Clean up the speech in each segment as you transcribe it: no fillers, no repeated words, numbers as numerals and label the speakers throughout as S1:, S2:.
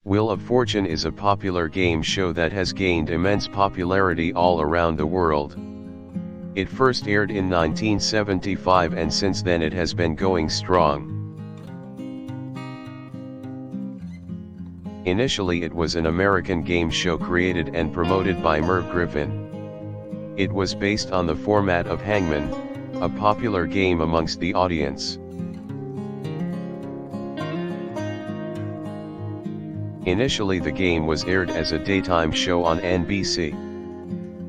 S1: Wheel of Fortune is a popular game show that has gained immense popularity all around the world. It first aired in 1975 and since then it has been going strong. Initially it was an American game show created and promoted by Merv Griffin. It was based on the format of Hangman, a popular game amongst the audience. Initially the game was aired as a daytime show on NBC.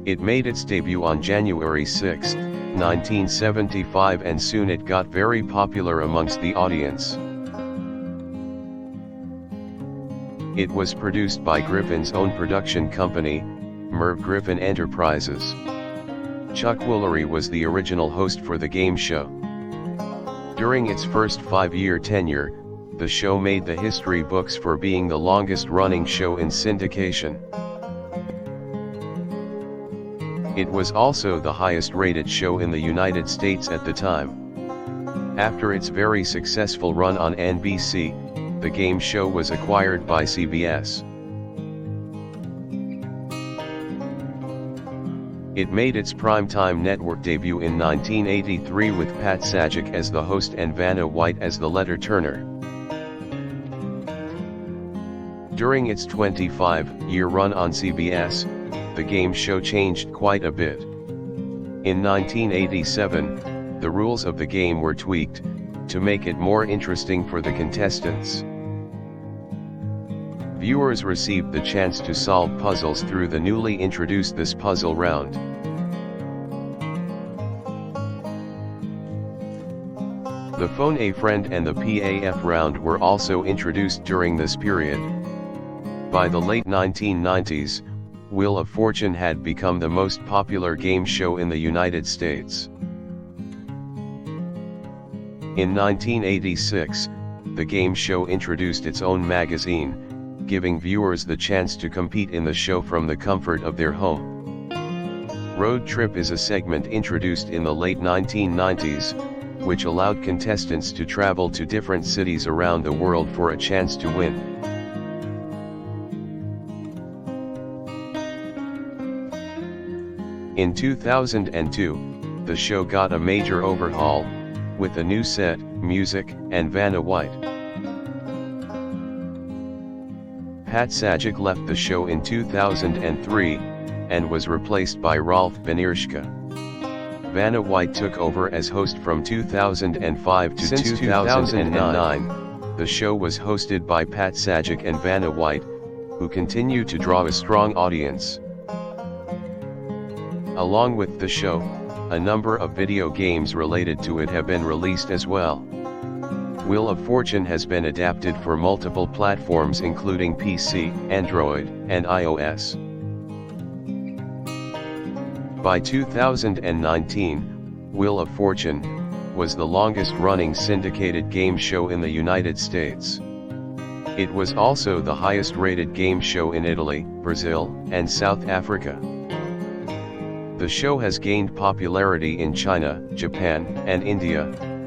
S1: It made its debut on January 6, 1975 and soon it got very popular amongst the audience. It was produced by Griffin's own production company, Merv Griffin Enterprises. Chuck Woolery was the original host for the game show. During its first 5-year tenure, the show made the history books for being the longest-running show in syndication. It was also the highest-rated show in the United States at the time. After its very successful run on NBC, the game show was acquired by CBS. It made its primetime network debut in 1983 with Pat Sajak as the host and Vanna White as the letter turner. During its 25-year run on CBS, the game show changed quite a bit. In 1987, the rules of the game were tweaked, to make it more interesting for the contestants. Viewers received the chance to solve puzzles through the newly introduced This Puzzle round. The Phone a Friend and the PAF round were also introduced during this period. By the late 1990s, Wheel of Fortune had become the most popular game show in the United States. In 1986, the game show introduced its own magazine, giving viewers the chance to compete in the show from the comfort of their home. Road Trip is a segment introduced in the late 1990s, which allowed contestants to travel to different cities around the world for a chance to win. In 2002, the show got a major overhaul, with a new set, music, and Vanna White. Pat Sajak left the show in 2003, and was replaced by Rolf Benirschke. Vanna White took over as host from 2005 to 2009. The show was hosted by Pat Sajak and Vanna White, who continue to draw a strong audience. Along with the show, a number of video games related to it have been released as well. Wheel of Fortune has been adapted for multiple platforms including PC, Android, and iOS. By 2019, Wheel of Fortune was the longest-running syndicated game show in the United States. It was also the highest-rated game show in Italy, Brazil, and South Africa. The show has gained popularity in China, Japan, and India,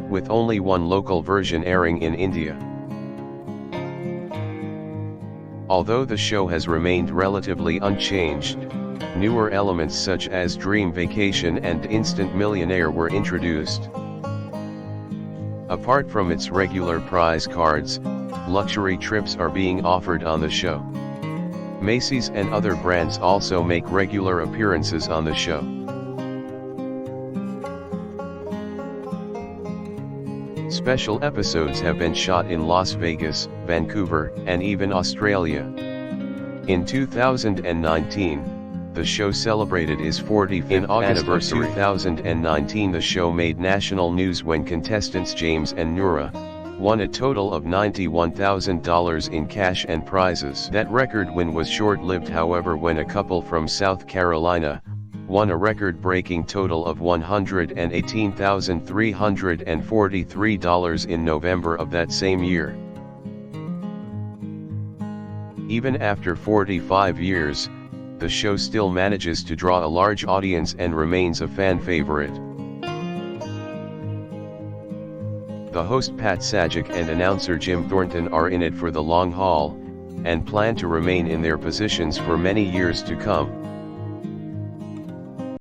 S1: with only one local version airing in India. Although the show has remained relatively unchanged, newer elements such as Dream Vacation and Instant Millionaire were introduced. Apart from its regular prize cards, luxury trips are being offered on the show. Macy's and other brands also make regular appearances on the show. Special episodes have been shot in Las Vegas, Vancouver, and even Australia. In 2019, the show celebrated its 45th anniversary. In August of 2019, the show made national news when contestants James and Nura won a total of $91,000 in cash and prizes. That record win was short-lived, however, when a couple from South Carolina won a record-breaking total of $118,343 in November of that same year. Even after 45 years, the show still manages to draw a large audience and remains a fan favorite. The host Pat Sajak and announcer Jim Thornton are in it for the long haul, and plan to remain in their positions for many years to come.